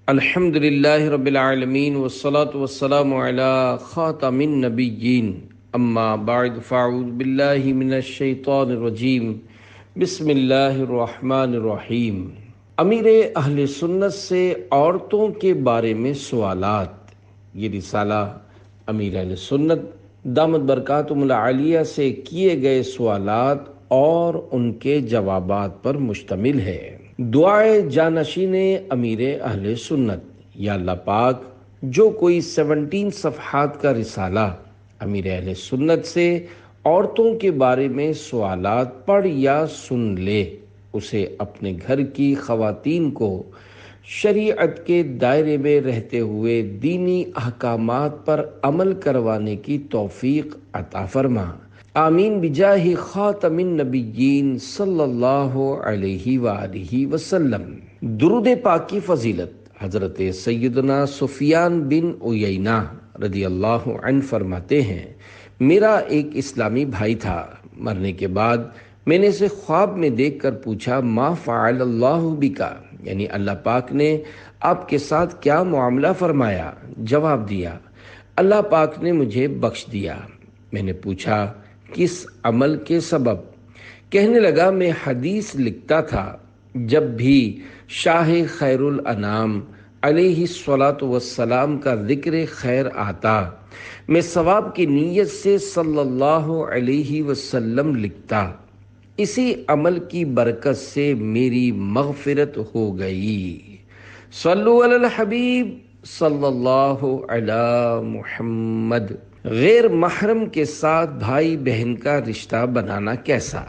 الحمد للہ رب العالمین والصلاة والسلام علی خاتم النبیین اما بعد فاعوذ باللہ من الشیطان الرجیم بسم اللہ الرحمن الرحیم۔ امیر اہل سنت سے عورتوں کے بارے میں سوالات، یہ رسالہ امیر اہل سنت دامت برکاتہم العالیہ سے کیے گئے سوالات اور ان کے جوابات پر مشتمل ہے۔ دعائے جانشین امیر اہل سنت۔ یا اللہ پاک، جو کوئی 17 صفحات کا رسالہ امیر اہل سنت سے عورتوں کے بارے میں سوالات پڑھ یا سن لے، اسے اپنے گھر کی خواتین کو شریعت کے دائرے میں رہتے ہوئے دینی احکامات پر عمل کروانے کی توفیق عطا فرما، آمین بجاہ خاتم النبیین صلی اللہ علیہ وآلہ وسلم۔ درود پاک کی فضیلت حضرت سیدنا سفیان بن عیینہ رضی اللہ عنہ فرماتے ہیں، میرا ایک اسلامی بھائی تھا، مرنے کے بعد میں نے اسے خواب میں دیکھ کر پوچھا، ما فعل اللہ بکا، یعنی اللہ پاک نے آپ کے ساتھ کیا معاملہ فرمایا؟ جواب دیا، اللہ پاک نے مجھے بخش دیا۔ میں نے پوچھا، کس عمل کے سبب؟ کہنے لگا، میں حدیث لکھتا تھا، جب بھی شاہ خیر الانام علیہ الصلاۃ والسلام کا ذکر خیر آتا، میں ثواب کی نیت سے صلی اللہ علیہ وسلم لکھتا، اسی عمل کی برکت سے میری مغفرت ہو گئی۔ صلو علی الحبیب صلی اللہ علی محمد۔ غیر محرم کے ساتھ بھائی بہن کا رشتہ بنانا کیسا؟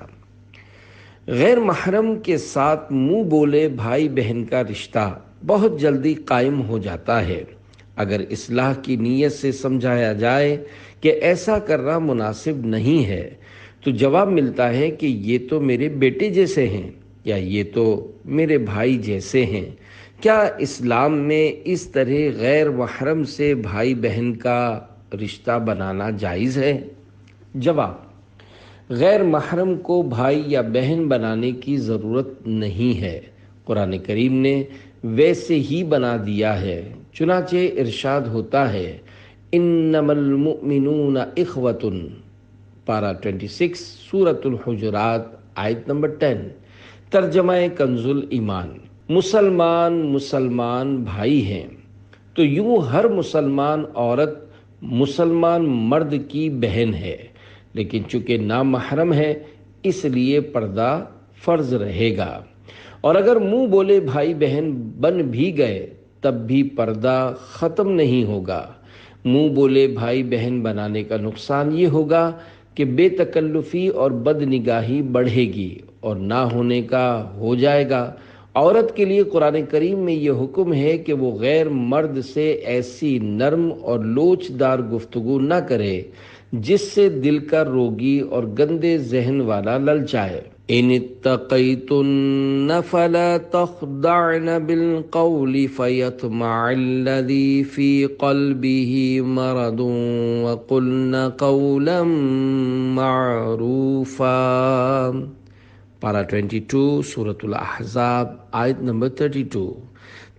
غیر محرم کے ساتھ منہ بولے بھائی بہن کا رشتہ بہت جلدی قائم ہو جاتا ہے، اگر اصلاح کی نیت سے سمجھایا جائے کہ ایسا کرنا مناسب نہیں ہے تو جواب ملتا ہے کہ یہ تو میرے بیٹے جیسے ہیں، یا یہ تو میرے بھائی جیسے ہیں۔ کیا اسلام میں اس طرح غیر محرم سے بھائی بہن کا رشتہ بنانا جائز ہے؟ جواب، غیر محرم کو بھائی یا بہن بنانے کی ضرورت نہیں ہے، قرآن کریم نے ویسے ہی بنا دیا ہے، چنانچہ ارشاد ہوتا ہے، انما المؤمنون اخوۃ، پارہ 26 سورۃ الحجرات آیت نمبر 10۔ ترجمہ کنز ایمان، مسلمان بھائی ہیں تو یوں ہر مسلمان عورت مسلمان مرد کی بہن ہے، لیکن چونکہ نامحرم ہے اس لیے پردہ فرض رہے گا، اور اگر منہ بولے بھائی بہن بن بھی گئے تب بھی پردہ ختم نہیں ہوگا۔ منہ بولے بھائی بہن بنانے کا نقصان یہ ہوگا کہ بے تکلفی اور بد نگاہی بڑھے گی اور نہ ہونے کا ہو جائے گا۔ عورت کے لیے قرآن کریم میں یہ حکم ہے کہ وہ غیر مرد سے ایسی نرم اور لوچدار گفتگو نہ کرے جس سے دل کا روگی اور گندے ذہن والا للچائے۔ ان اتقیتن فلا تخضعن بالقول فیطمع الذی فی قلبہ مرض وقلن قولا معروفا، پارہ 22 سورۃ الاحزاب آیت نمبر 32۔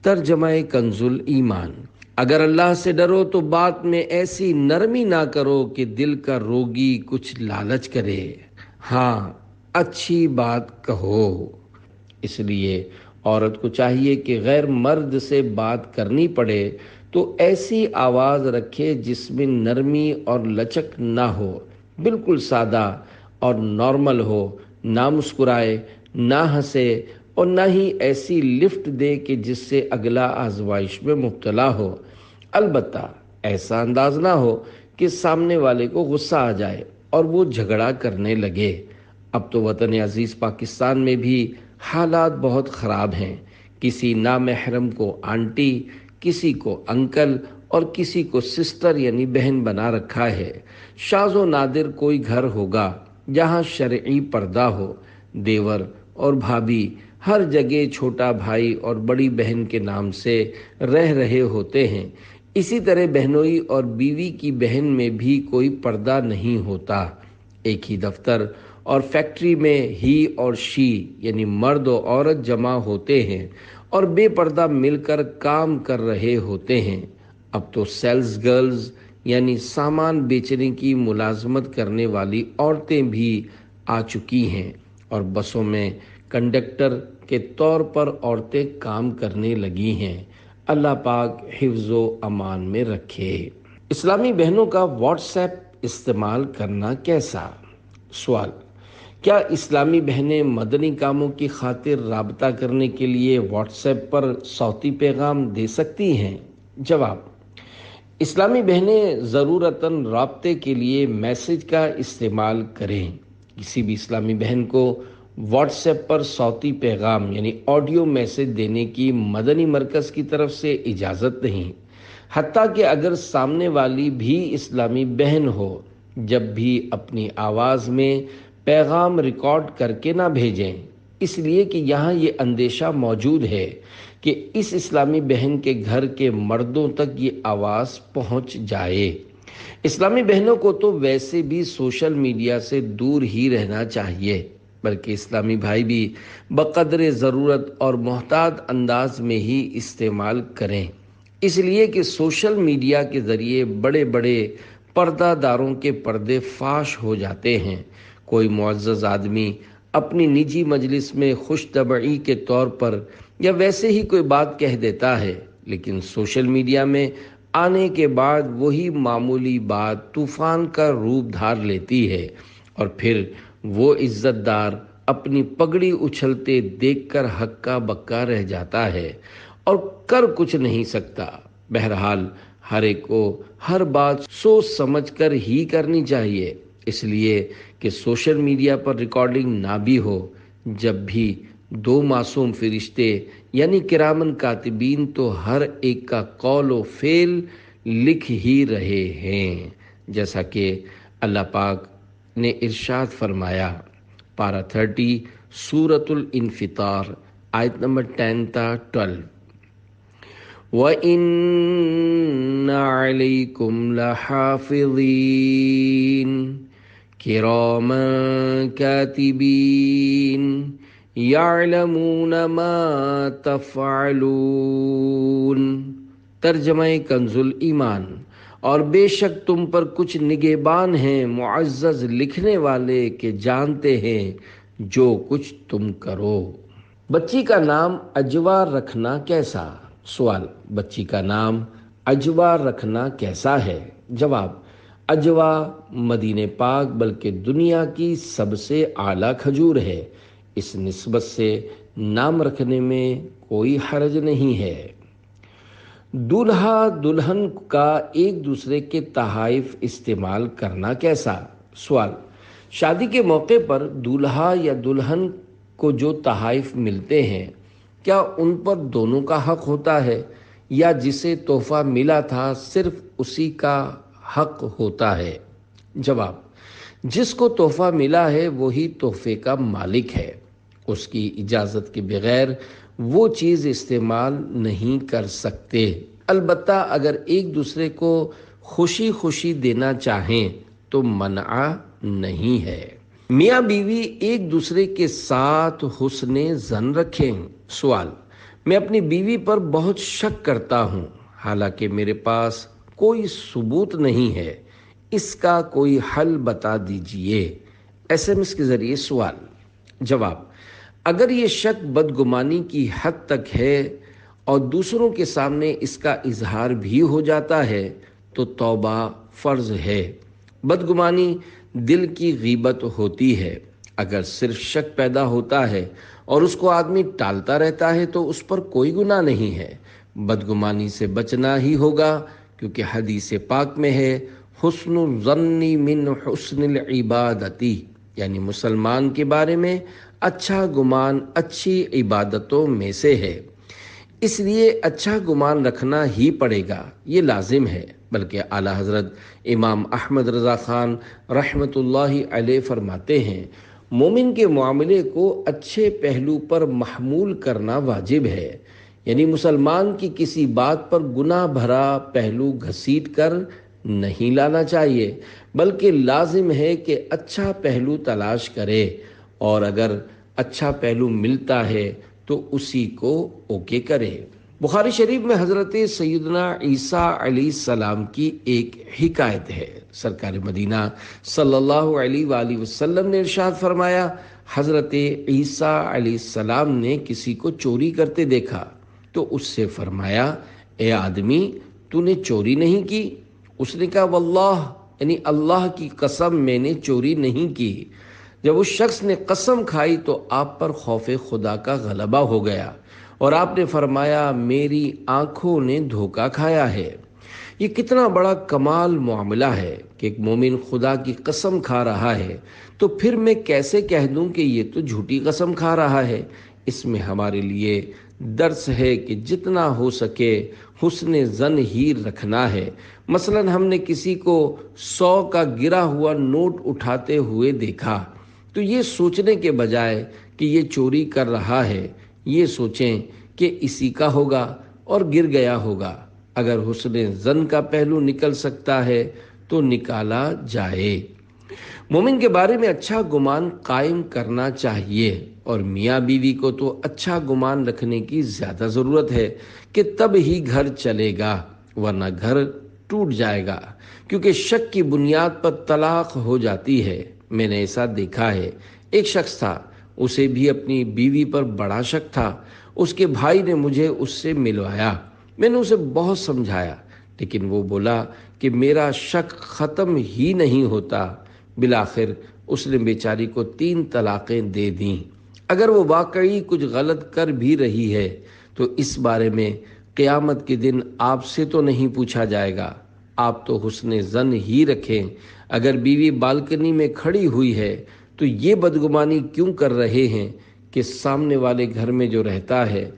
ترجمہ کنز ایمان، اگر اللہ سے ڈرو تو بات میں ایسی نرمی نہ کرو کہ دل کا روگی کچھ لالچ کرے، ہاں اچھی بات کہو۔ اس لیے عورت کو چاہیے کہ غیر مرد سے بات کرنی پڑے تو ایسی آواز رکھے جس میں نرمی اور لچک نہ ہو، بالکل سادہ اور نارمل ہو، نہ مسکرائے، نہ ہنسے اور نہ ہی ایسی لفٹ دے کہ جس سے اگلا آزمائش میں مبتلا ہو۔ البتہ ایسا انداز نہ ہو کہ سامنے والے کو غصہ آ جائے اور وہ جھگڑا کرنے لگے۔ اب تو وطن عزیز پاکستان میں بھی حالات بہت خراب ہیں، کسی نامحرم کو آنٹی، کسی کو انکل اور کسی کو سسٹر یعنی بہن بنا رکھا ہے۔ شاذ و نادر کوئی گھر ہوگا جہاں شرعی پردہ ہو، دیور اور بھابھی ہر جگہ چھوٹا بھائی اور بڑی بہن کے نام سے رہ رہے ہوتے ہیں۔ اسی طرح بہنوئی اور بیوی کی بہن میں بھی کوئی پردہ نہیں ہوتا۔ ایک ہی دفتر اور فیکٹری میں ہی اور شی یعنی مرد و عورت جمع ہوتے ہیں اور بے پردہ مل کر کام کر رہے ہوتے ہیں۔ اب تو سیلز گرلز یعنی سامان بیچنے کی ملازمت کرنے والی عورتیں بھی آ چکی ہیں، اور بسوں میں کنڈکٹر کے طور پر عورتیں کام کرنے لگی ہیں۔ اللہ پاک حفظ و امان میں رکھے۔ اسلامی بہنوں کا واٹس ایپ استعمال کرنا کیسا؟ سوال: کیا اسلامی بہنیں مدنی کاموں کی خاطر رابطہ کرنے کے لیے واٹس ایپ پر صوتی پیغام دے سکتی ہیں؟ جواب: اسلامی بہنیں ضرورتاً رابطے کے لیے میسج کا استعمال کریں۔ کسی بھی اسلامی بہن کو واٹس ایپ پر صوتی پیغام یعنی آڈیو میسج دینے کی مدنی مرکز کی طرف سے اجازت نہیں، حتیٰ کہ اگر سامنے والی بھی اسلامی بہن ہو، جب بھی اپنی آواز میں پیغام ریکارڈ کر کے نہ بھیجیں، اس لیے کہ یہاں یہ اندیشہ موجود ہے کہ اس اسلامی بہن کے گھر کے مردوں تک یہ آواز پہنچ جائے۔ اسلامی بہنوں کو تو ویسے بھی سوشل میڈیا سے دور ہی رہنا چاہیے، بلکہ اسلامی بھائی بھی بقدر ضرورت اور محتاط انداز میں ہی استعمال کریں، اس لیے کہ سوشل میڈیا کے ذریعے بڑے بڑے پردہ داروں کے پردے فاش ہو جاتے ہیں۔ کوئی معزز آدمی اپنی نجی مجلس میں خوش طبعی کے طور پر یا ویسے ہی کوئی بات کہہ دیتا ہے، لیکن سوشل میڈیا میں آنے کے بعد وہی معمولی بات طوفان کا روپ دھار لیتی ہے، اور پھر وہ عزت دار اپنی پگڑی اچھلتے دیکھ کر ہکا بکا رہ جاتا ہے اور کر کچھ نہیں سکتا۔ بہرحال ہر ایک کو ہر بات سوچ سمجھ کر ہی کرنی چاہیے، اس لیے کہ سوشل میڈیا پر ریکارڈنگ نہ بھی ہو، جب بھی دو معصوم فرشتے یعنی کرامن کاتبین تو ہر ایک کا قول و فعل لکھ ہی رہے ہیں، جیسا کہ اللہ پاک نے ارشاد فرمایا، پارہ 30 سورۃ الانفطار آیت نمبر 10 تا 12، وَإِنَّ عَلَيْكُمْ لَحَافِظِينَ كِرَامًا كَاتِبِينَ يَعْلَمُونَ مَا تَفْعَلُونَ۔ ترجمہ کنز ایمان: اور بے شک تم پر کچھ نگہبان ہیں معزز لکھنے والے کہ جانتے ہیں جو کچھ تم کرو۔ بچی کا نام اجوا رکھنا کیسا؟ سوال: بچی کا نام اجوا رکھنا کیسا ہے؟ جواب: اجوا مدینہ پاک بلکہ دنیا کی سب سے اعلیٰ کھجور ہے، اس نسبت سے نام رکھنے میں کوئی حرج نہیں ہے۔ دولہا دلہن کا ایک دوسرے کے تحائف استعمال کرنا کیسا؟ سوال: شادی کے موقع پر دولہا یا دلہن کو جو تحائف ملتے ہیں، کیا ان پر دونوں کا حق ہوتا ہے، یا جسے تحفہ ملا تھا صرف اسی کا حق ہوتا ہے؟ جواب: جس کو تحفہ ملا ہے وہی تحفے کا مالک ہے، اس کی اجازت کے بغیر وہ چیز استعمال نہیں کر سکتے، البتہ اگر ایک دوسرے کو خوشی خوشی دینا چاہیں تو منع نہیں ہے۔ میاں بیوی ایک دوسرے کے ساتھ حسن ظن رکھیں۔ سوال: میں اپنی بیوی پر بہت شک کرتا ہوں، حالانکہ میرے پاس کوئی ثبوت نہیں ہے، اس کا کوئی حل بتا دیجئے۔ SMS کے ذریعے سوال۔ جواب: اگر یہ شک بدگمانی کی حد تک ہے اور دوسروں کے سامنے اس کا اظہار بھی ہو جاتا ہے تو توبہ فرض ہے۔ بدگمانی دل کی غیبت ہوتی ہے، اگر صرف شک پیدا ہوتا ہے اور اس کو آدمی ٹالتا رہتا ہے تو اس پر کوئی گناہ نہیں ہے۔ بدگمانی سے بچنا ہی ہوگا، کیونکہ حدیث پاک میں ہے، حسن الظن من حسن العبادتی، یعنی مسلمان کے بارے میں اچھا گمان اچھی عبادتوں میں سے ہے، اس لیے اچھا گمان رکھنا ہی پڑے گا، یہ لازم ہے۔ بلکہ اعلیٰ حضرت امام احمد رضا خان رحمۃ اللہ علیہ فرماتے ہیں، مومن کے معاملے کو اچھے پہلو پر محمول کرنا واجب ہے، یعنی مسلمان کی کسی بات پر گناہ بھرا پہلو گھسیٹ کر نہیں لانا چاہیے، بلکہ لازم ہے کہ اچھا پہلو تلاش کرے، اور اگر اچھا پہلو ملتا ہے تو اسی کو اوکے کرے۔ بخاری شریف میں حضرت سیدنا عیسیٰ علیہ السلام کی ایک حکایت ہے۔ سرکار مدینہ صلی اللہ علیہ وآلہ وسلم نے ارشاد فرمایا، حضرت عیسیٰ علیہ السلام نے کسی کو چوری کرتے دیکھا تو اس سے فرمایا، اے آدمی، تو نے چوری نہیں کی؟ اس نے کہا، واللہ، یعنی اللہ کی قسم، میں نے چوری نہیں کی۔ جب اس شخص نے قسم کھائی تو آپ پر خوف خدا کا غلبہ ہو گیا اور آپ نے فرمایا، میری آنکھوں نے دھوکہ کھایا ہے۔ یہ کتنا بڑا کمال معاملہ ہے کہ ایک مومن خدا کی قسم کھا رہا ہے تو پھر میں کیسے کہہ دوں کہ یہ تو جھوٹی قسم کھا رہا ہے۔ اس میں ہمارے لیے درس ہے کہ جتنا ہو سکے حسن ظن ہی رکھنا ہے۔ مثلا ہم نے کسی کو 100 کا گرا ہوا نوٹ اٹھاتے ہوئے دیکھا تو یہ سوچنے کے بجائے کہ یہ چوری کر رہا ہے، یہ سوچیں کہ اسی کا ہوگا اور گر گیا ہوگا۔ اگر حسن ظن کا پہلو نکل سکتا ہے تو نکالا جائے۔ مومن کے بارے میں اچھا گمان قائم کرنا چاہیے، اور میاں بیوی کو تو اچھا گمان رکھنے کی زیادہ ضرورت ہے کہ تب ہی گھر چلے گا، ورنہ گھر ٹوٹ جائے گا، کیونکہ شک کی بنیاد پر طلاق ہو جاتی ہے۔ میں نے ایسا دیکھا ہے، ایک شخص تھا، اسے بھی اپنی بیوی پر بڑا شک تھا۔ اس کے بھائی نے مجھے اس سے ملوایا، میں نے اسے بہت سمجھایا، لیکن وہ بولا کہ میرا شک ختم ہی نہیں ہوتا۔ بالآخر اس نے بیچاری کو 3 طلاقیں دے دیں۔ اگر وہ واقعی کچھ غلط کر بھی رہی ہے تو اس بارے میں قیامت کے دن آپ سے تو نہیں پوچھا جائے گا۔ آپ تو حسن ظن ہی رکھیں۔ اگر بیوی بالکنی میں کھڑی ہوئی ہے تو یہ بدگمانی کیوں کر رہے ہیں کہ سامنے والے گھر میں جو رہتا ہے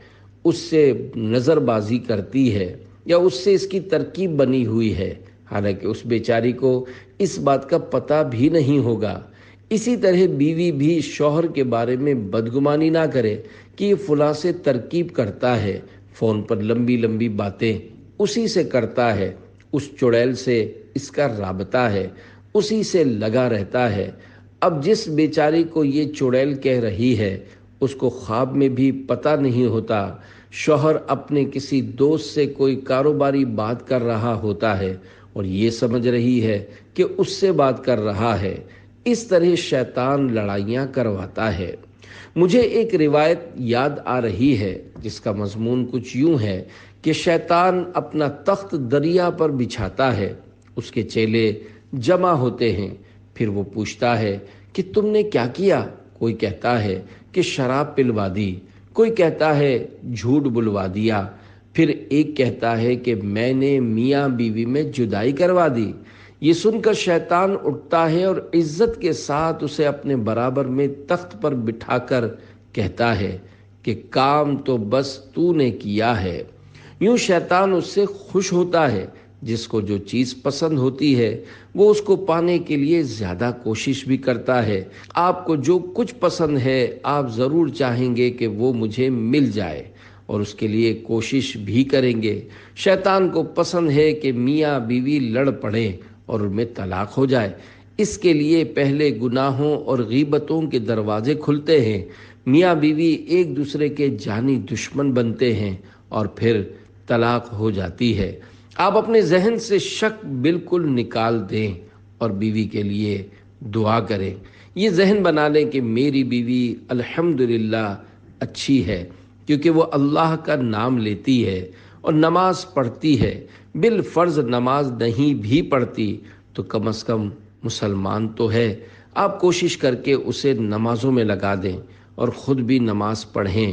اس سے نظر بازی کرتی ہے یا اس سے اس کی ترکیب بنی ہوئی ہے، حالانکہ اس بیچاری کو اس بات کا پتہ بھی نہیں ہوگا۔ اسی طرح بیوی بھی شوہر کے بارے میں بدگمانی نہ کرے کہ یہ فلاں سے ترکیب کرتا ہے، فون پر لمبی لمبی باتیں اسی سے کرتا ہے، اس چڑیل سے اس کا رابطہ ہے، اسی سے لگا رہتا ہے۔ اب جس بیچاری کو یہ چڑیل کہہ رہی ہے اس کو خواب میں بھی پتہ نہیں ہوتا، شوہر اپنے کسی دوست سے کوئی کاروباری بات کر رہا ہوتا ہے اور یہ سمجھ رہی ہے کہ اس سے بات کر رہا ہے۔ اس طرح شیطان لڑائیاں کرواتا ہے۔ مجھے ایک روایت یاد آ رہی ہے جس کا مضمون کچھ یوں ہے کہ شیطان اپنا تخت دریا پر بچھاتا ہے، اس کے چیلے جمع ہوتے ہیں، پھر وہ پوچھتا ہے کہ تم نے کیا کیا؟ کوئی کہتا ہے کہ شراب پلوا دی، کوئی کہتا ہے جھوٹ بلوا دیا، پھر ایک کہتا ہے کہ میں نے میاں بیوی میں جدائی کروا دی۔ یہ سن کر شیطان اٹھتا ہے اور عزت کے ساتھ اسے اپنے برابر میں تخت پر بٹھا کر کہتا ہے کہ کام تو بس تو نے کیا ہے۔ یوں شیطان اس سے خوش ہوتا ہے۔ جس کو جو چیز پسند ہوتی ہے وہ اس کو پانے کے لیے زیادہ کوشش بھی کرتا ہے۔ آپ کو جو کچھ پسند ہے آپ ضرور چاہیں گے کہ وہ مجھے مل جائے اور اس کے لیے کوشش بھی کریں گے۔ شیطان کو پسند ہے کہ میاں بیوی لڑ پڑیں اور ان میں طلاق ہو جائے۔ اس کے لیے پہلے گناہوں اور غیبتوں کے دروازے کھلتے ہیں، میاں بیوی ایک دوسرے کے جانی دشمن بنتے ہیں اور پھر طلاق ہو جاتی ہے۔ آپ اپنے ذہن سے شک بالکل نکال دیں اور بیوی کے لیے دعا کریں۔ یہ ذہن بنا لیں کہ میری بیوی الحمدللہ اچھی ہے، کیونکہ وہ اللہ کا نام لیتی ہے اور نماز پڑھتی ہے۔ بالفرض نماز نہیں بھی پڑھتی تو کم از کم مسلمان تو ہے۔ آپ کوشش کر کے اسے نمازوں میں لگا دیں اور خود بھی نماز پڑھیں۔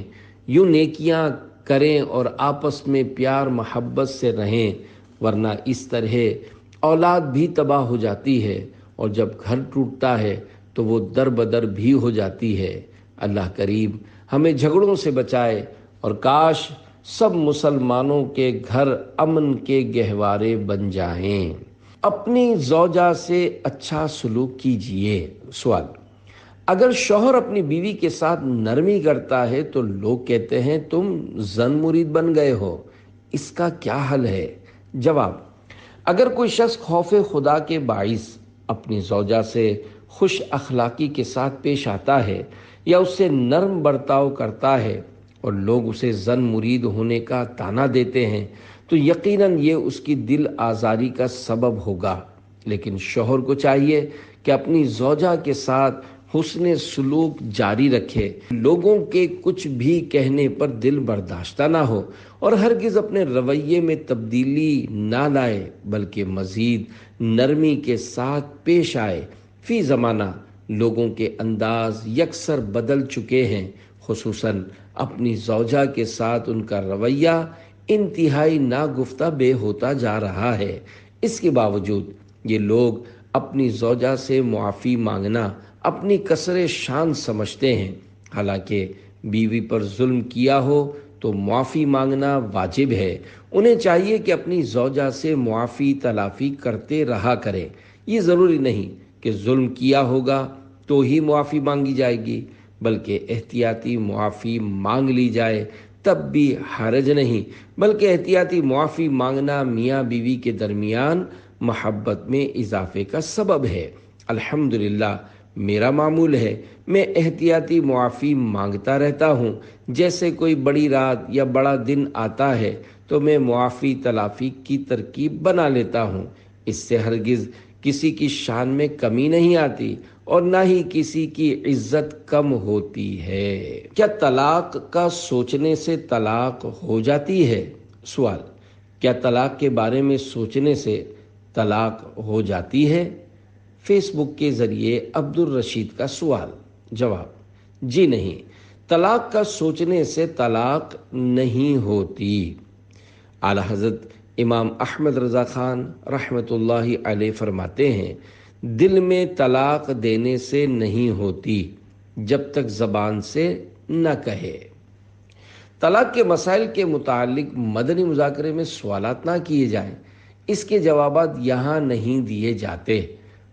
یوں نیکیاں کریں اور آپس میں پیار محبت سے رہیں، ورنہ اس طرح اولاد بھی تباہ ہو جاتی ہے اور جب گھر ٹوٹتا ہے تو وہ در بدر بھی ہو جاتی ہے۔ اللہ کریم ہمیں جھگڑوں سے بچائے اور کاش سب مسلمانوں کے گھر امن کے گہوارے بن جائیں۔ اپنی زوجہ سے اچھا سلوک کیجیے۔ سوال: اگر شوہر اپنی بیوی کے ساتھ نرمی کرتا ہے تو لوگ کہتے ہیں تم زن مرید بن گئے ہو، اس کا کیا حل ہے؟ جواب: اگر کوئی شخص خوف خدا کے باعث اپنی زوجہ سے خوش اخلاقی کے ساتھ پیش آتا ہے یا اس سے نرم برتاؤ کرتا ہے اور لوگ اسے زن مرید ہونے کا طعنہ دیتے ہیں تو یقیناً یہ اس کی دل آزاری کا سبب ہوگا۔ لیکن شوہر کو چاہیے کہ اپنی زوجہ کے ساتھ حسن سلوک جاری رکھے، لوگوں کے کچھ بھی کہنے پر دل برداشتہ نہ ہو اور ہرگز اپنے رویے میں تبدیلی نہ لائے، بلکہ مزید نرمی کے ساتھ پیش آئے۔ فی زمانہ لوگوں کے انداز یکسر بدل چکے ہیں، خصوصاً اپنی زوجہ کے ساتھ ان کا رویہ انتہائی ناگفتہ بے ہوتا جا رہا ہے۔ اس کے باوجود یہ لوگ اپنی زوجہ سے معافی مانگنا اپنی کسر شان سمجھتے ہیں، حالانکہ بیوی پر ظلم کیا ہو تو معافی مانگنا واجب ہے۔ انہیں چاہیے کہ اپنی زوجہ سے معافی تلافی کرتے رہا کریں۔ یہ ضروری نہیں کہ ظلم کیا ہوگا تو ہی معافی مانگی جائے گی، بلکہ احتیاطی معافی مانگ لی جائے تب بھی حرج نہیں، بلکہ احتیاطی معافی مانگنا میاں بیوی کے درمیان محبت میں اضافے کا سبب ہے۔ الحمدللہ میرا معمول ہے، میں احتیاطی معافی مانگتا رہتا ہوں۔ جیسے کوئی بڑی رات یا بڑا دن آتا ہے تو میں معافی تلافی کی ترکیب بنا لیتا ہوں۔ اس سے ہرگز کسی کی شان میں کمی نہیں آتی اور نہ ہی کسی کی عزت کم ہوتی ہے۔ کیا طلاق کا سوچنے سے طلاق ہو جاتی ہے؟ سوال: کیا طلاق کے بارے میں سوچنے سے طلاق ہو جاتی ہے؟ فیس بک کے ذریعے عبدالرشید کا سوال۔ جواب: جی نہیں، طلاق کا سوچنے سے طلاق نہیں ہوتی۔ اعلیٰ حضرت امام احمد رضا خان رحمۃ اللہ علیہ فرماتے ہیں، دل میں طلاق دینے سے نہیں ہوتی جب تک زبان سے نہ کہے۔ طلاق کے مسائل کے متعلق مدنی مذاکرے میں سوالات نہ کیے جائیں، اس کے جوابات یہاں نہیں دیے جاتے۔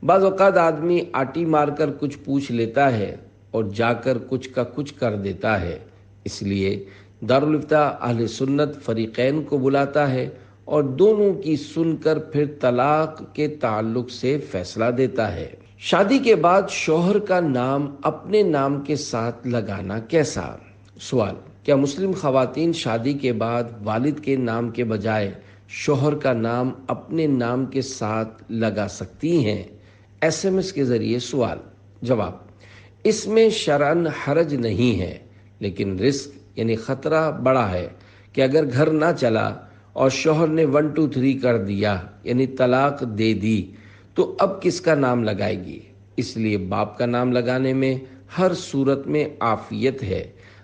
بعض اوقات آدمی آٹی مار کر کچھ پوچھ لیتا ہے اور جا کر کچھ کا کچھ کر دیتا ہے، اس لیے دارالافتاء اہل سنت فریقین کو بلاتا ہے اور دونوں کی سن کر پھر طلاق کے تعلق سے فیصلہ دیتا ہے۔ شادی کے بعد شوہر کا نام اپنے نام کے ساتھ لگانا کیسا؟ سوال: کیا مسلم خواتین شادی کے بعد والد کے نام کے بجائے شوہر کا نام اپنے نام کے ساتھ لگا سکتی ہیں؟ SMS کے ذریعے سوال۔ جواب: اس میں شرعاً حرج نہیں ہے، لیکن رسک یعنی خطرہ بڑا ہے کہ اگر گھر نہ چلا اور شوہر نے 1 2 3 کر دیا یعنی طلاق دے دی تو اب کس کا نام لگائے گی؟ اس لیے باپ کا نام لگانے میں ہر صورت میں عافیت ہے۔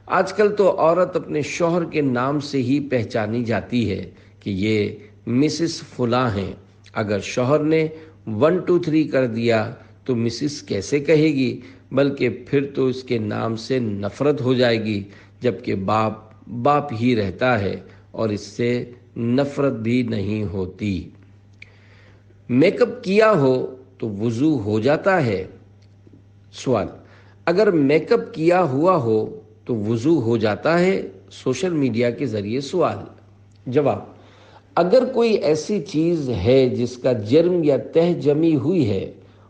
آج کل تو عورت اپنے شوہر کے نام سے ہی پہچانی جاتی ہے کہ یہ مسز فلاں ہیں۔ اگر شوہر نے 1 2 3 کر دیا تو مسز کیسے کہے گی، بلکہ پھر تو اس کے نام سے نفرت ہو جائے گی، جبکہ باپ ہی رہتا ہے اور اس سے نفرت بھی نہیں ہوتی۔ میک اپ کیا ہو تو وضو ہو جاتا ہے؟ سوال: اگر میک اپ کیا ہوا ہو تو وضو ہو جاتا ہے؟ سوشل میڈیا کے ذریعے سوال۔ جواب: اگر کوئی ایسی چیز ہے جس کا جرم یا تہ جمی ہوئی ہے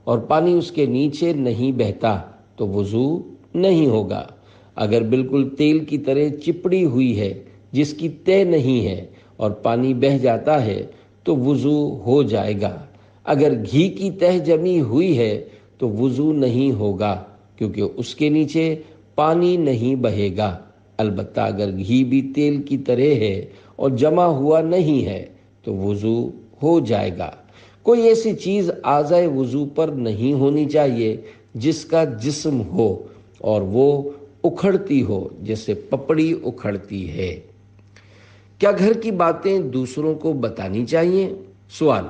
اور پانی اس کے نیچے نہیں بہتا تو وضو نہیں ہوگا۔ اگر بالکل تیل کی طرح چپڑی ہوئی ہے جس کی تہ نہیں ہے اور پانی بہہ جاتا ہے تو وضو ہو جائے گا۔ اگر گھی کی تہ جمی ہوئی ہے تو وضو نہیں ہوگا، کیونکہ اس کے نیچے پانی نہیں بہے گا۔ البتہ اگر گھی بھی تیل کی طرح ہے اور جمع ہوا نہیں ہے تو وضو ہو جائے گا۔ کوئی ایسی چیز اعضائے وضو پر نہیں ہونی چاہیے جس کا جسم ہو اور وہ اکھڑتی ہو، جیسے پپڑی اکھڑتی ہے۔ کیا گھر کی باتیں دوسروں کو بتانی چاہیے؟ سوال: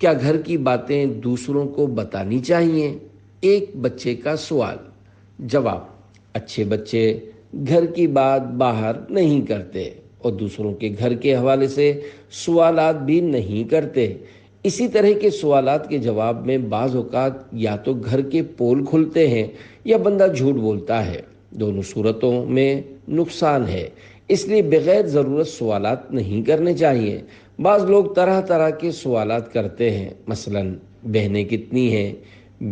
کیا گھر کی باتیں دوسروں کو بتانی چاہیے؟ ایک بچے کا سوال۔ جواب: اچھے بچے گھر کی بات باہر نہیں کرتے اور دوسروں کے گھر کے حوالے سے سوالات بھی نہیں کرتے۔ اسی طرح کے سوالات کے جواب میں بعض اوقات یا تو گھر کے پول کھلتے ہیں یا بندہ جھوٹ بولتا ہے۔ دونوں صورتوں میں نقصان ہے، اس لیے بغیر ضرورت سوالات نہیں کرنے چاہیے۔ بعض لوگ طرح طرح کے سوالات کرتے ہیں، مثلا بہنیں کتنی ہیں،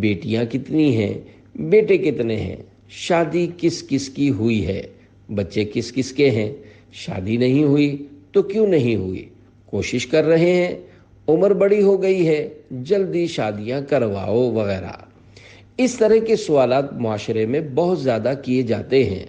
بیٹیاں کتنی ہیں، بیٹے کتنے ہیں، شادی کس کس کی ہوئی ہے۔ بچے کس کس کے ہیں، شادی نہیں ہوئی تو کیوں نہیں ہوئی، کوشش کر رہے ہیں، عمر بڑی ہو گئی ہے، جلدی شادیاں کرواؤ وغیرہ۔ اس طرح کے سوالات معاشرے میں بہت زیادہ کیے جاتے ہیں۔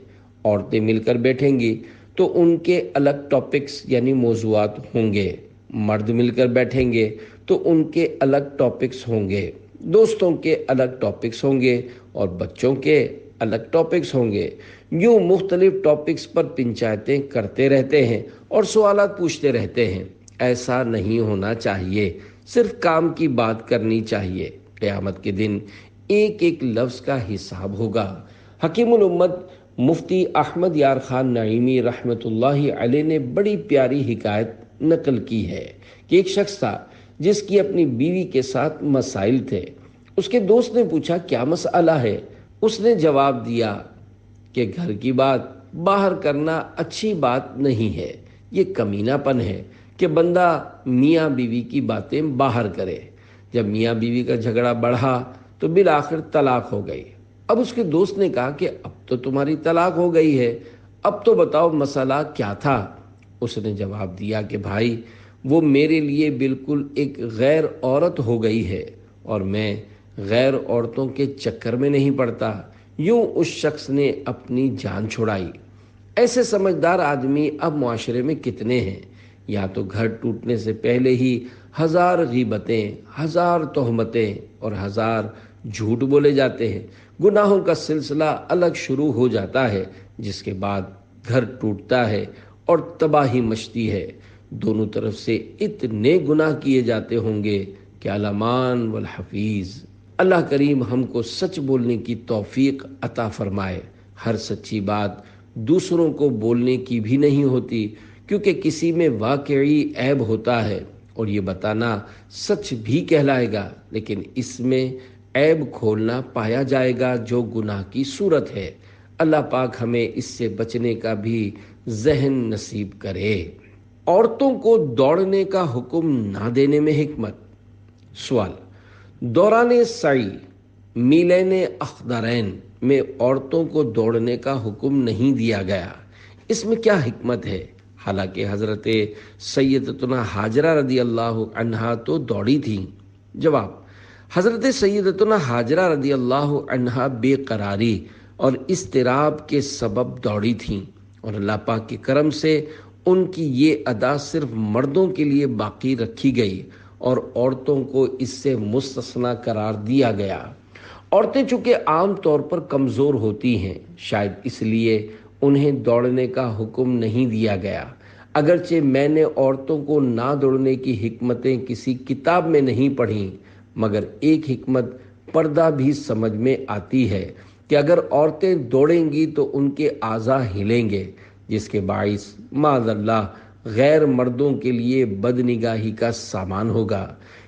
عورتیں مل کر بیٹھیں گی تو ان کے الگ ٹاپکس یعنی موضوعات ہوں گے، مرد مل کر بیٹھیں گے تو ان کے الگ ٹاپکس ہوں گے، دوستوں کے الگ ٹاپکس ہوں گے اور بچوں کے الگ ٹاپکس ہوں گے۔ یوں مختلف ٹاپکس پر پنچایتیں کرتے رہتے ہیں اور سوالات پوچھتے رہتے ہیں۔ ایسا نہیں ہونا چاہیے، صرف کام کی بات کرنی چاہیے۔ قیامت کے دن ایک ایک لفظ کا حساب ہوگا۔ حکیم الامت مفتی احمد یار خان نعیمی رحمۃ اللہ علیہ نے بڑی پیاری حکایت نقل کی ہے کہ ایک شخص تھا جس کی اپنی بیوی کے ساتھ مسائل تھے۔ اس کے دوست نے پوچھا کیا مسئلہ ہے؟ اس نے جواب دیا کہ گھر کی بات باہر کرنا اچھی بات نہیں ہے، یہ کمینہ پن ہے کہ بندہ میاں بیوی کی باتیں باہر کرے۔ جب میاں بیوی کا جھگڑا بڑھا تو بالآخر طلاق ہو گئی۔ اب اس کے دوست نے کہا کہ اب تو تمہاری طلاق ہو گئی ہے، اب تو بتاؤ مسئلہ کیا تھا؟ اس نے جواب دیا کہ بھائی وہ میرے لیے بالکل ایک غیر عورت ہو گئی ہے اور میں غیر عورتوں کے چکر میں نہیں پڑتا۔ یوں اس شخص نے اپنی جان چھڑائی۔ ایسے سمجھدار آدمی اب معاشرے میں کتنے ہیں؟ یا تو گھر ٹوٹنے سے پہلے ہی ہزار غیبتیں، ہزار تہمتیں اور ہزار جھوٹ بولے جاتے ہیں، گناہوں کا سلسلہ الگ شروع ہو جاتا ہے، جس کے بعد گھر ٹوٹتا ہے اور تباہی مچتی ہے۔ دونوں طرف سے اتنے گناہ کیے جاتے ہوں گے کہ الامان والحفیظ۔ اللہ کریم ہم کو سچ بولنے کی توفیق عطا فرمائے۔ ہر سچی بات دوسروں کو بولنے کی بھی نہیں ہوتی، کیونکہ کسی میں واقعی عیب ہوتا ہے اور یہ بتانا سچ بھی کہلائے گا، لیکن اس میں عیب کھولنا پایا جائے گا جو گناہ کی صورت ہے۔ اللہ پاک ہمیں اس سے بچنے کا بھی ذہن نصیب کرے۔ عورتوں کو دوڑنے کا حکم نہ دینے میں حکمت۔ سوال: دوران سعی میلین اخضرین میں عورتوں کو دوڑنے کا حکم نہیں دیا گیا، اس میں کیا حکمت ہے؟ حالانکہ حضرت سیدتنا حاجرہ رضی اللہ عنہا تو دوڑی تھیں۔ جواب: حضرت سیدتنا حاجرہ رضی اللہ عنہا بے قراری اور اضطراب کے سبب دوڑی تھیں اور اللہ پاک کے کرم سے ان کی یہ ادا صرف مردوں کے لیے باقی رکھی گئی اور عورتوں کو اس سے مستثنی قرار دیا گیا۔ عورتیں چونکہ عام طور پر کمزور ہوتی ہیں، شاید اس لیے انہیں دوڑنے کا حکم نہیں دیا گیا۔ اگرچہ میں نے عورتوں کو نہ دوڑنے کی حکمتیں کسی کتاب میں نہیں پڑھیں، مگر ایک حکمت پردہ بھی سمجھ میں آتی ہے کہ اگر عورتیں دوڑیں گی تو ان کے اعضاء ہلیں گے، جس کے باعث معاذ اللہ غیر مردوں کے لیے بدنگاہی کا سامان ہوگا۔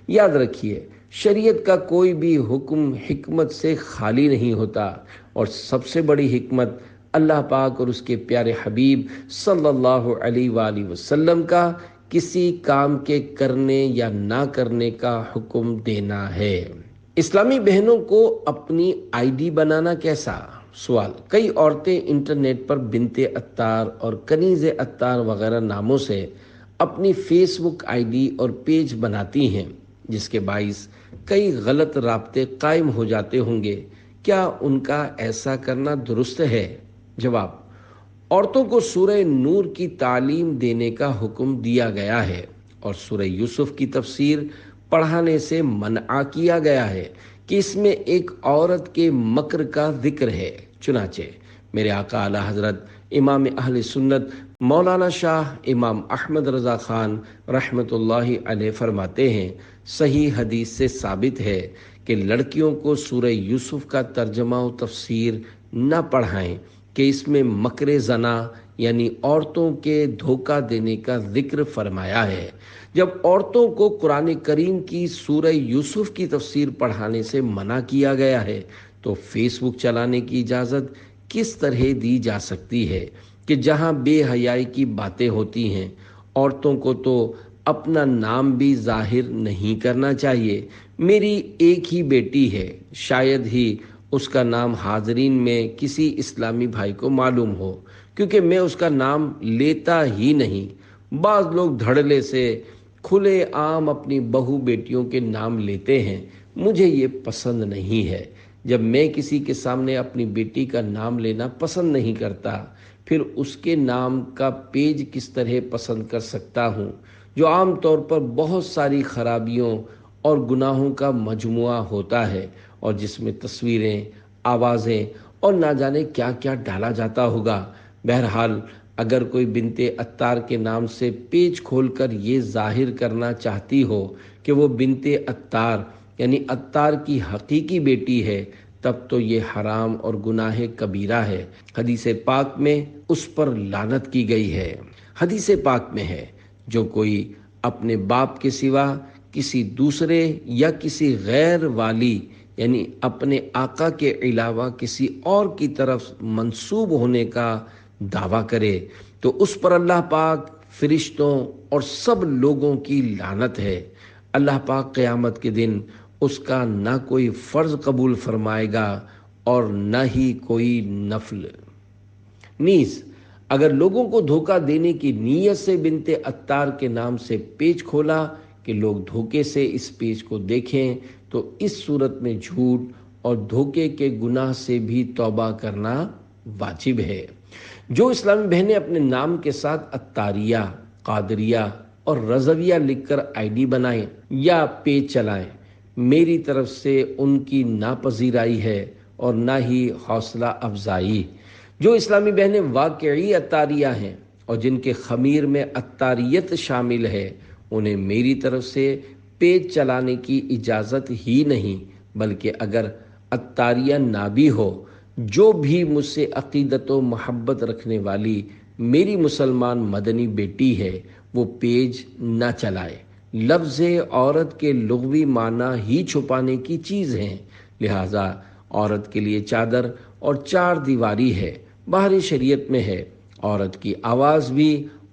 یاد رکھیے، شریعت کا کوئی بھی حکم حکمت سے خالی نہیں ہوتا، اور سب سے بڑی حکمت اللہ پاک اور اس کے پیارے حبیب صلی اللہ علیہ وآلہ وسلم کا کسی کام کے کرنے یا نہ کرنے کا حکم دینا ہے۔ اسلامی بہنوں کو اپنی آئی ڈی بنانا کیسا؟ سوال: کئی عورتیں انٹرنیٹ پر بنت عطار اور کنیز عطار وغیرہ ناموں سے اپنی فیس بک آئی ڈی اور پیج بناتی ہیں، جس کے باعث کئی غلط رابطے قائم ہو جاتے ہوں گے۔ کیا ان کا ایسا کرنا درست ہے؟ جواب: عورتوں کو سورہ نور کی تعلیم دینے کا حکم دیا گیا ہے اور سورہ یوسف کی تفسیر پڑھانے سے منع کیا گیا ہے کہ اس میں ایک عورت کے مکر کا ذکر ہے۔ چنانچہ میرے آقا اعلی حضرت امام اہل سنت مولانا شاہ امام احمد رضا خان رحمۃ اللہ علیہ فرماتے ہیں، صحیح حدیث سے ثابت ہے کہ لڑکیوں کو سورہ یوسف کا ترجمہ و تفسیر نہ پڑھائیں کہ اس میں مکر زنا یعنی عورتوں کے دھوکہ دینے کا ذکر فرمایا ہے۔ جب عورتوں کو قرآن کریم کی سورہ یوسف کی تفسیر پڑھانے سے منع کیا گیا ہے تو فیس بک چلانے کی اجازت کس طرح دی جا سکتی ہے کہ جہاں بے حیائی کی باتیں ہوتی ہیں؟ عورتوں کو تو اپنا نام بھی ظاہر نہیں کرنا چاہیے۔ میری ایک ہی بیٹی ہے، شاید ہی اس کا نام حاضرین میں کسی اسلامی بھائی کو معلوم ہو، کیونکہ میں اس کا نام لیتا ہی نہیں۔ بعض لوگ دھڑلے سے کھلے عام اپنی بہو بیٹیوں کے نام لیتے ہیں، مجھے یہ پسند نہیں ہے۔ جب میں کسی کے سامنے اپنی بیٹی کا نام لینا پسند نہیں کرتا، پھر اس کے نام کا پیج کس طرح پسند کر سکتا ہوں، جو عام طور پر بہت ساری خرابیوں اور گناہوں کا مجموعہ ہوتا ہے، اور جس میں تصویریں، آوازیں اور نہ جانے کیا کیا ڈالا جاتا ہوگا۔ بہرحال اگر کوئی بنت عطار کے نام سے پیج کھول کر یہ ظاہر کرنا چاہتی ہو کہ وہ بنت عطار یعنی عطار کی حقیقی بیٹی ہے، تب تو یہ حرام اور گناہ کبیرہ ہے۔ حدیث پاک میں اس پر لعنت کی گئی ہے۔ حدیث پاک میں ہے، جو کوئی اپنے باپ کے سوا کسی دوسرے یا کسی غیر والی یعنی اپنے آقا کے علاوہ کسی اور کی طرف منسوب ہونے کا دعویٰ کرے تو اس پر اللہ پاک، فرشتوں اور سب لوگوں کی لعنت ہے۔ اللہ پاک قیامت کے دن اس کا نہ کوئی فرض قبول فرمائے گا اور نہ ہی کوئی نفل۔ نیز اگر لوگوں کو دھوکہ دینے کی نیت سے بنت عطار کے نام سے پیج کھولا کہ لوگ دھوکے سے اس پیج کو دیکھیں، تو اس صورت میں جھوٹ اور دھوکے کے گناہ سے بھی توبہ کرنا واجب ہے۔ جو اسلامی بہنیں اپنے نام کے ساتھ عطاریہ، قادریہ اور رضویہ لکھ کر آئی ڈی بنائیں یا پیج چلائیں، میری طرف سے ان کی ناپذیرائی ہے اور نہ ہی حوصلہ افزائی۔ جو اسلامی بہنیں واقعی عطاریہ ہیں اور جن کے خمیر میں عطاریت شامل ہے، انہیں میری طرف سے پیج چلانے کی اجازت ہی نہیں، بلکہ اگر عطاریہ نہ بھی ہو، جو بھی مجھ سے عقیدت و محبت رکھنے والی میری مسلمان مدنی بیٹی ہے، وہ پیج نہ چلائے۔ لفظ عورت کے لغوی معنی ہی چھپانے کی چیز ہیں، لہٰذا عورت کے لیے چادر اور چار دیواری ہے۔ باہری شریعت میں ہے، عورت کی آواز بھی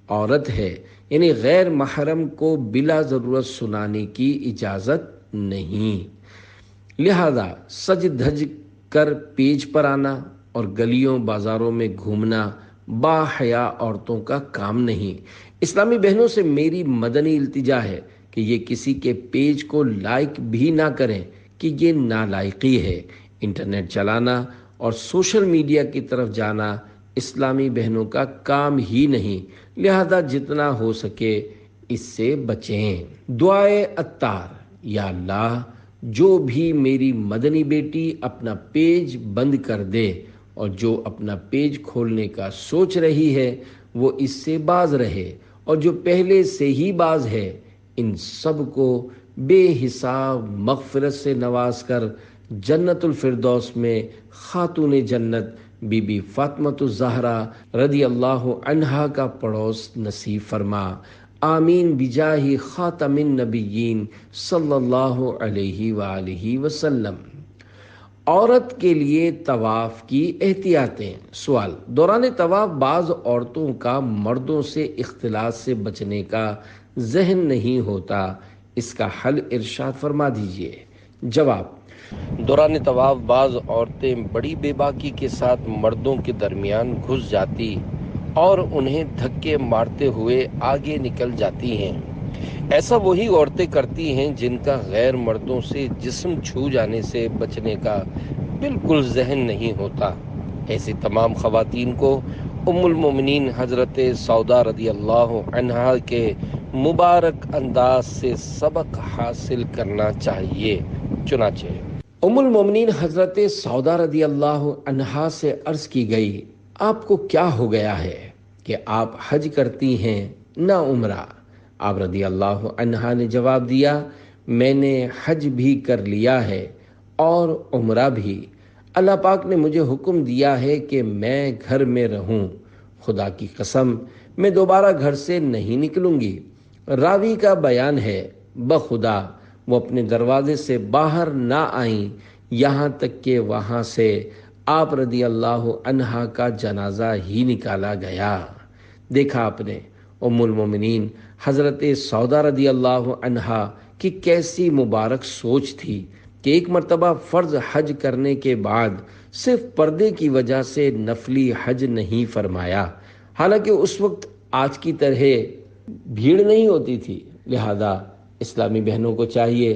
عورت ہے، یعنی غیر محرم کو بلا ضرورت سنانے کی اجازت نہیں۔ لہذا سج دھج کر پیج پر آنا اور گلیوں بازاروں میں گھومنا با حیا عورتوں کا کام نہیں۔ اسلامی بہنوں سے میری مدنی التجا ہے کہ یہ کسی کے پیج کو لائک بھی نہ کریں کہ یہ نالائقی ہے۔ انٹرنیٹ چلانا اور سوشل میڈیا کی طرف جانا اسلامی بہنوں کا کام ہی نہیں، لہذا جتنا ہو سکے اس سے بچیں۔ دعائے عطار: یا اللہ، جو بھی میری مدنی بیٹی اپنا پیج بند کر دے اور جو اپنا پیج کھولنے کا سوچ رہی ہے، وہ اس سے باز رہے، اور جو پہلے سے ہی باز ہے، ان سب کو بے حساب مغفرت سے نواز کر جنت الفردوس میں خاتون جنت بی بی فاطمۃ الزہرا رضی اللہ عنہا کا پڑوس نصیب فرما۔ آمین بجاہ خاتم النبیین صلی اللہ علیہ وآلہ وسلم۔ عورت کے لیے طواف کی احتیاطیں۔ سوال: دوران طواف بعض عورتوں کا مردوں سے اختلاط سے بچنے کا ذہن نہیں ہوتا، اس کا حل ارشاد فرما دیجیے۔ جواب: دوران طواف بعض عورتیں بڑی بے باکی کے ساتھ مردوں کے درمیان گھس جاتی اور انہیں دھکے مارتے ہوئے آگے نکل جاتی ہیں۔ ایسا وہی عورتیں کرتی ہیں جن کا غیر مردوں سے جسم چھو جانے سے بچنے کا بالکل ذہن نہیں ہوتا۔ ایسی تمام خواتین کو ام المومنین حضرت سودا رضی اللہ عنہا کے مبارک انداز سے سبق حاصل کرنا چاہیے۔ چنانچہ ام المومنین حضرت سودا رضی اللہ عنہا سے عرض کی گئی، آپ کو کیا ہو گیا ہے کہ آپ حج کرتی ہیں نہ عمرہ؟ آپ رضی اللہ عنہا نے جواب دیا، میں نے حج بھی کر لیا ہے اور عمرہ بھی۔ اللہ پاک نے مجھے حکم دیا ہے کہ میں گھر میں رہوں۔ خدا کی قسم میں دوبارہ گھر سے نہیں نکلوں گی۔ راوی کا بیان ہے، بخدا وہ اپنے دروازے سے باہر نہ آئیں یہاں تک کہ وہاں سے آپ رضی اللہ عنہا کا جنازہ ہی نکالا گیا۔ دیکھا آپ نے ام المومنین حضرت سودا رضی اللہ عنہا کی کیسی مبارک سوچ تھی کہ ایک مرتبہ فرض حج کرنے کے بعد صرف پردے کی وجہ سے نفلی حج نہیں فرمایا۔ حالانکہ اس وقت آج کی طرح بھیڑ نہیں ہوتی تھی، لہذا اسلامی بہنوں کو چاہیے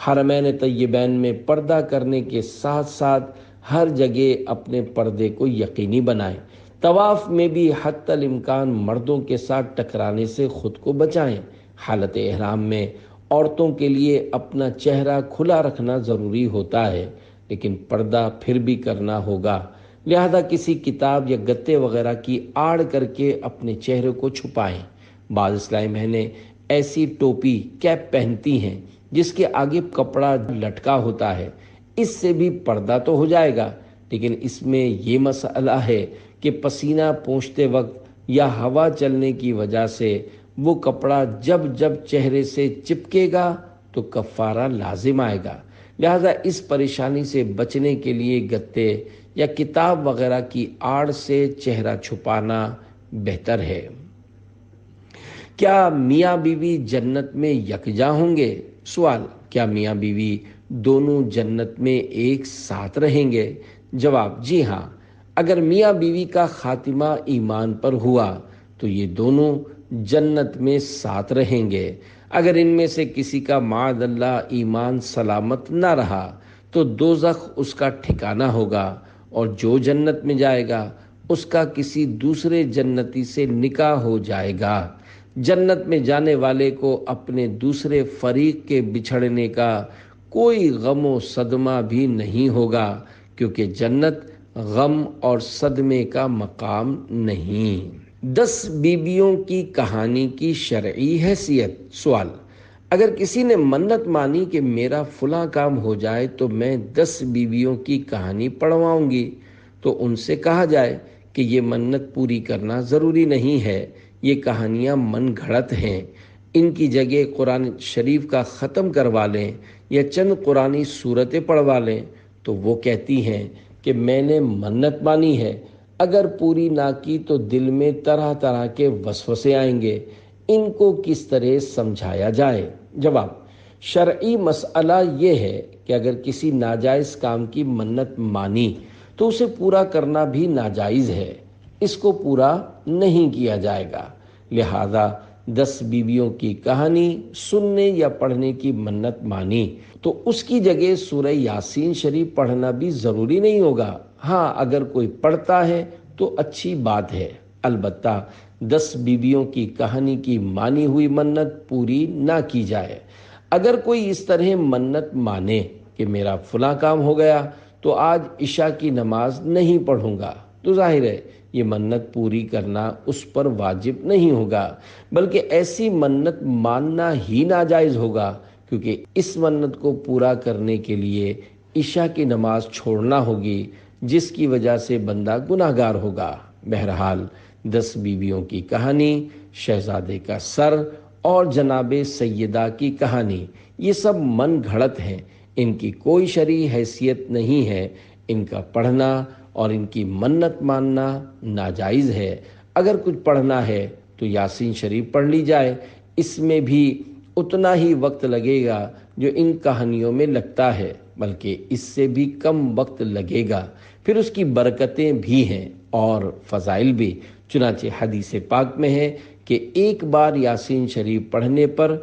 حرمین طیبین میں پردہ کرنے کے ساتھ ساتھ ہر جگہ اپنے پردے کو یقینی بنائیں۔ طواف میں بھی حتی الامکان مردوں کے ساتھ ٹکرانے سے خود کو بچائیں۔ حالت احرام میں عورتوں کے لیے اپنا چہرہ کھلا رکھنا ضروری ہوتا ہے، لیکن پردہ پھر بھی کرنا ہوگا، لہذا کسی کتاب یا گتے وغیرہ کی آڑ کر کے اپنے چہرے کو چھپائیں۔ بعض اسلامی بہنیں ایسی ٹوپی کیپ پہنتی ہیں جس کے آگے کپڑا لٹکا ہوتا ہے، اس سے بھی پردہ تو ہو جائے گا، لیکن اس میں یہ مسئلہ ہے کہ پسینہ پوچھتے وقت یا ہوا چلنے کی وجہ سے وہ کپڑا جب جب چہرے سے چپکے گا تو کفارہ لازم آئے گا، لہذا اس پریشانی سے بچنے کے لیے گتے یا کتاب وغیرہ کی آڑ سے چہرہ چھپانا بہتر ہے۔ کیا میاں بیوی جنت میں یکجا ہوں گے؟ سوال، کیا میاں بیوی دونوں جنت میں ایک ساتھ رہیں گے؟ جواب، جی ہاں، اگر میاں بیوی کا خاتمہ ایمان پر ہوا تو یہ دونوں جنت میں ساتھ رہیں گے۔ اگر ان میں سے کسی کا معاذ اللہ ایمان سلامت نہ رہا تو دوزخ اس کا ٹھکانہ ہوگا، اور جو جنت میں جائے گا اس کا کسی دوسرے جنتی سے نکاح ہو جائے گا۔ جنت میں جانے والے کو اپنے دوسرے فریق کے بچھڑنے کا کوئی غم و صدمہ بھی نہیں ہوگا، کیونکہ جنت غم اور صدمے کا مقام نہیں۔ 10 بیویوں کی کہانی کی شرعی حیثیت۔ سوال، اگر کسی نے منت مانی کہ میرا فلاں کام ہو جائے تو میں 10 بیویوں کی کہانی پڑھواؤں گی، تو ان سے کہا جائے کہ یہ منت پوری کرنا ضروری نہیں ہے، یہ کہانیاں من گھڑت ہیں، ان کی جگہ قرآن شریف کا ختم کروا لیں یا چند قرآنی صورتیں پڑھوا لیں۔ تو وہ کہتی ہیں کہ میں نے منت مانی ہے، اگر پوری نہ کی تو دل میں طرح طرح کے وسوسے آئیں گے، ان کو کس طرح سمجھایا جائے؟ جواب، شرعی مسئلہ یہ ہے کہ اگر کسی ناجائز کام کی منت مانی تو اسے پورا کرنا بھی ناجائز ہے، اس کو پورا نہیں کیا جائے گا، لہذا 10 بیویوں کی کہانی سننے یا پڑھنے کی منت مانی تو اس کی جگہ سورہ یاسین شریف پڑھنا بھی ضروری نہیں ہوگا۔ ہاں، اگر کوئی پڑھتا ہے تو اچھی بات ہے، البتہ 10 بیویوں کی کہانی کی مانی ہوئی منت پوری نہ کی جائے۔ اگر کوئی اس طرح منت مانے کہ میرا فلاں کام ہو گیا تو آج عشاء کی نماز نہیں پڑھوں گا، تو ظاہر ہے یہ منت پوری کرنا اس پر واجب نہیں ہوگا، بلکہ ایسی منت ماننا ہی ناجائز ہوگا، کیونکہ اس منت کو پورا کرنے کے لیے عشاء کی نماز چھوڑنا ہوگی، جس کی وجہ سے بندہ گناہگار ہوگا۔ بہرحال 10 بیویوں کی کہانی، شہزادے کا سر اور جناب سیدہ کی کہانی، یہ سب من گھڑت ہیں، ان کی کوئی شرعی حیثیت نہیں ہے، ان کا پڑھنا اور ان کی منت ماننا ناجائز ہے۔ اگر کچھ پڑھنا ہے تو یاسین شریف پڑھ لی جائے، اس میں بھی اتنا ہی وقت لگے گا جو ان کہانیوں میں لگتا ہے، بلکہ اس سے بھی کم وقت لگے گا، پھر اس کی برکتیں بھی ہیں اور فضائل بھی۔ چنانچہ حدیث پاک میں ہے کہ ایک بار یاسین شریف پڑھنے پر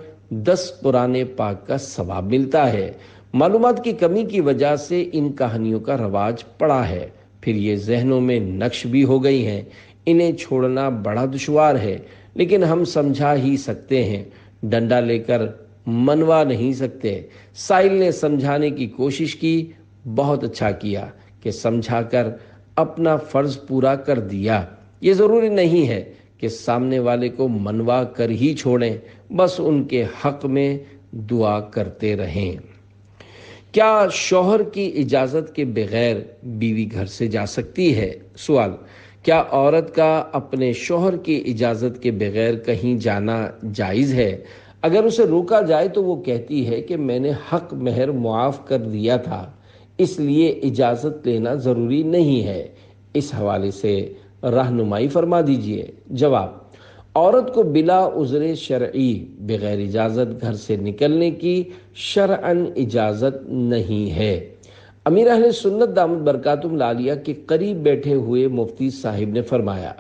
10 قرآن پاک کا ثواب ملتا ہے۔ معلومات کی کمی کی وجہ سے ان کہانیوں کا رواج پڑا ہے، پھر یہ ذہنوں میں نقش بھی ہو گئی ہیں، انہیں چھوڑنا بڑا دشوار ہے، لیکن ہم سمجھا ہی سکتے ہیں، ڈنڈا لے کر منوا نہیں سکتے۔ سائل نے سمجھانے کی کوشش کی، بہت اچھا کیا کہ سمجھا کر اپنا فرض پورا کر دیا۔ یہ ضروری نہیں ہے کہ سامنے والے کو منوا کر ہی چھوڑیں، بس ان کے حق میں دعا کرتے رہیں۔ کیا شوہر کی اجازت کے بغیر بیوی گھر سے جا سکتی ہے؟ سوال، کیا عورت کا اپنے شوہر کی اجازت کے بغیر کہیں جانا جائز ہے؟ اگر اسے روکا جائے تو وہ کہتی ہے کہ میں نے حق مہر معاف کر دیا تھا، اس لیے اجازت لینا ضروری نہیں ہے، اس حوالے سے رہنمائی فرما دیجیے۔ جواب، عورت کو بلا عذر شرعی بغیر اجازت گھر سے نکلنے کی شرعاً اجازت نہیں ہے۔ امیر اہل سنت دامت برکاتہم العالیہ کے قریب بیٹھے ہوئے مفتی صاحب نے فرمایا،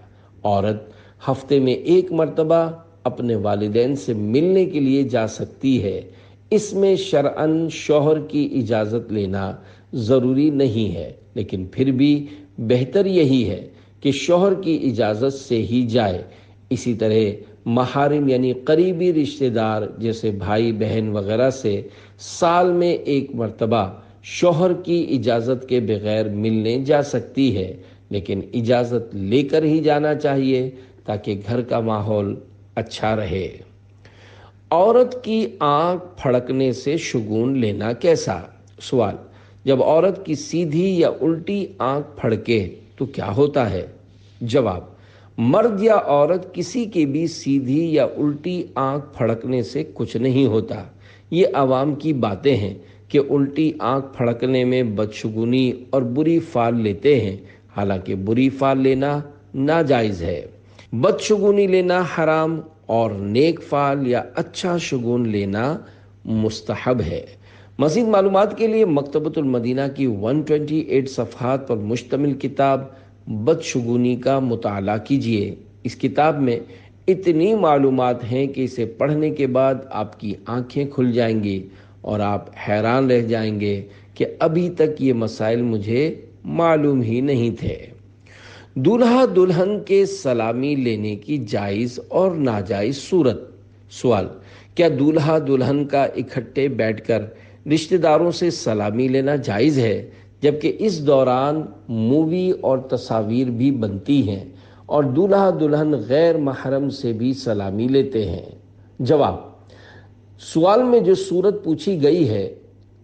عورت ہفتے میں 1 مرتبہ اپنے والدین سے ملنے کے لیے جا سکتی ہے، اس میں شرعاً شوہر کی اجازت لینا ضروری نہیں ہے، لیکن پھر بھی بہتر یہی ہے کہ شوہر کی اجازت سے ہی جائے۔ اسی طرح محارم یعنی قریبی رشتہ دار جیسے بھائی بہن وغیرہ سے سال میں 1 مرتبہ شوہر کی اجازت کے بغیر ملنے جا سکتی ہے، لیکن اجازت لے کر ہی جانا چاہیے تاکہ گھر کا ماحول اچھا رہے۔ عورت کی آنکھ پھڑکنے سے شگون لینا کیسا؟ سوال: جب عورت کی سیدھی یا الٹی آنکھ پھڑکے تو کیا ہوتا ہے؟ جواب: مرد یا عورت کسی کے بھی سیدھی یا الٹی آنکھ پھڑکنے سے کچھ نہیں ہوتا۔ یہ عوام کی باتیں ہیں کہ الٹی آنکھ پھڑکنے میں بدشگونی اور بری فال لیتے ہیں، حالانکہ بری فال لینا ناجائز ہے۔ بدشگونی لینا حرام اور نیک فال یا اچھا شگون لینا مستحب ہے۔ مزید معلومات کے لیے مکتبۃ المدینہ کی 128 صفحات پر مشتمل کتاب بدشگونی کا مطالعہ کیجیے۔ اس کتاب میں اتنی معلومات ہیں کہ اسے پڑھنے کے بعد آپ کی آنکھیں کھل جائیں گی اور آپ حیران رہ جائیں گے کہ ابھی تک یہ مسائل مجھے معلوم ہی نہیں تھے۔ دولہا دلہن کے سلامی لینے کی جائز اور ناجائز صورت۔ سوال: کیا دولہا دلہن کا اکٹھے بیٹھ کر رشتہ داروں سے سلامی لینا جائز ہے، جبکہ اس دوران مووی اور تصاویر بھی بنتی ہیں اور دولہا دلہن غیر محرم سے بھی سلامی لیتے ہیں؟ جواب: سوال میں جو صورت پوچھی گئی ہے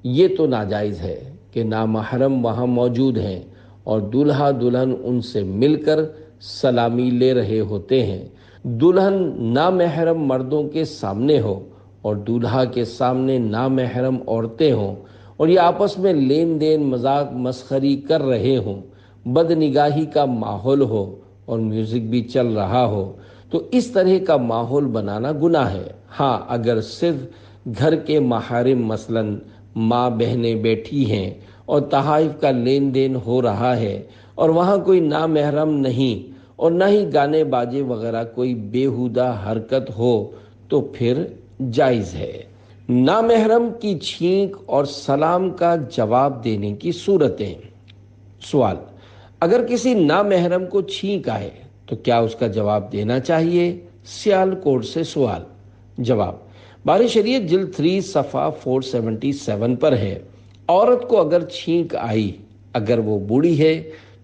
یہ تو ناجائز ہے کہ نامحرم وہاں موجود ہیں اور دولہا دلہن ان سے مل کر سلامی لے رہے ہوتے ہیں۔ دلہن نامحرم مردوں کے سامنے ہو اور دولہا کے سامنے نامحرم عورتیں ہوں اور یہ آپس میں لین دین مذاق مسخری کر رہے ہوں، بد نگاہی کا ماحول ہو اور میوزک بھی چل رہا ہو، تو اس طرح کا ماحول بنانا گناہ ہے۔ ہاں، اگر صرف گھر کے محارم مثلاً ماں بہنیں بیٹھی ہیں اور تحائف کا لین دین ہو رہا ہے اور وہاں کوئی نامحرم نہیں اور نہ ہی گانے باجے وغیرہ کوئی بیہودہ حرکت ہو تو پھر جائز ہے۔ نامحرم کی چھینک اور سلام کا جواب دینے کی صورتیں۔ سوال: اگر کسی نامحرم کو چھینک آئے تو کیا اس کا جواب دینا چاہیے؟ سیال کوٹ سے سوال۔ جواب: بار شریعت جلد 3 صفحہ 477 پر ہے، عورت کو اگر چھینک آئی، اگر وہ بوڑھی ہے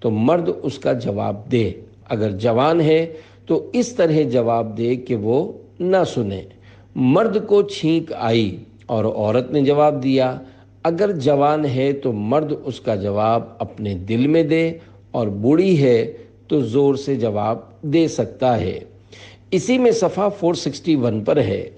تو مرد اس کا جواب دے، اگر جوان ہے تو اس طرح جواب دے کہ وہ نہ سنے۔ مرد کو چھینک آئی اور عورت نے جواب دیا، اگر جوان ہے تو مرد اس کا جواب اپنے دل میں دے اور بوڑھی ہے تو زور سے جواب دے سکتا ہے۔ اسی میں صفحہ 461 پر ہے،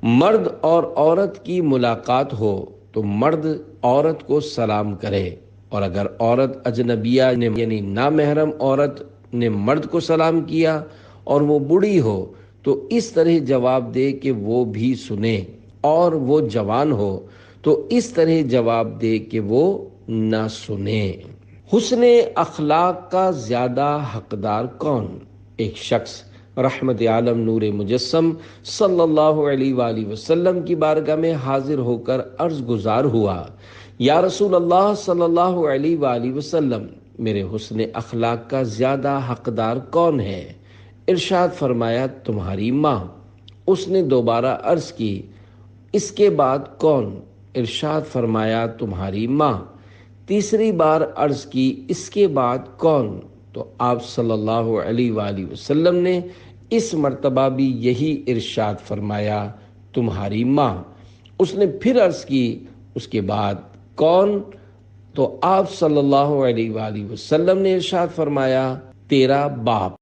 مرد اور عورت کی ملاقات ہو تو مرد عورت کو سلام کرے، اور اگر عورت اجنبیہ نے یعنی نامحرم عورت نے مرد کو سلام کیا اور وہ بوڑھی ہو تو اس طرح جواب دے کہ وہ بھی سنے، اور وہ جوان ہو تو اس طرح جواب دے کہ وہ نہ سنے۔ حسن اخلاق کا زیادہ حقدار کون؟ ایک شخص رحمت عالم نور مجسم صلی اللہ علیہ وآلہ وسلم کی بارگاہ میں حاضر ہو کر عرض گزار ہوا، یا رسول اللہ صلی اللہ علیہ وآلہ وسلم، میرے حسن اخلاق کا زیادہ حقدار کون ہے؟ ارشاد فرمایا، تمہاری ماں۔ اس نے دوبارہ عرض کی، اس کے بعد کون؟ ارشاد فرمایا، تمہاری ماں۔ تیسری بار عرض کی، اس کے بعد کون؟ تو آپ صلی اللہ علیہ وآلہ وسلم نے اس مرتبہ بھی یہی ارشاد فرمایا، تمہاری ماں۔ اس نے پھر عرض کی، اس کے بعد کون؟ تو آپ صلی اللہ علیہ وآلہ وسلم نے ارشاد فرمایا، تیرا باپ۔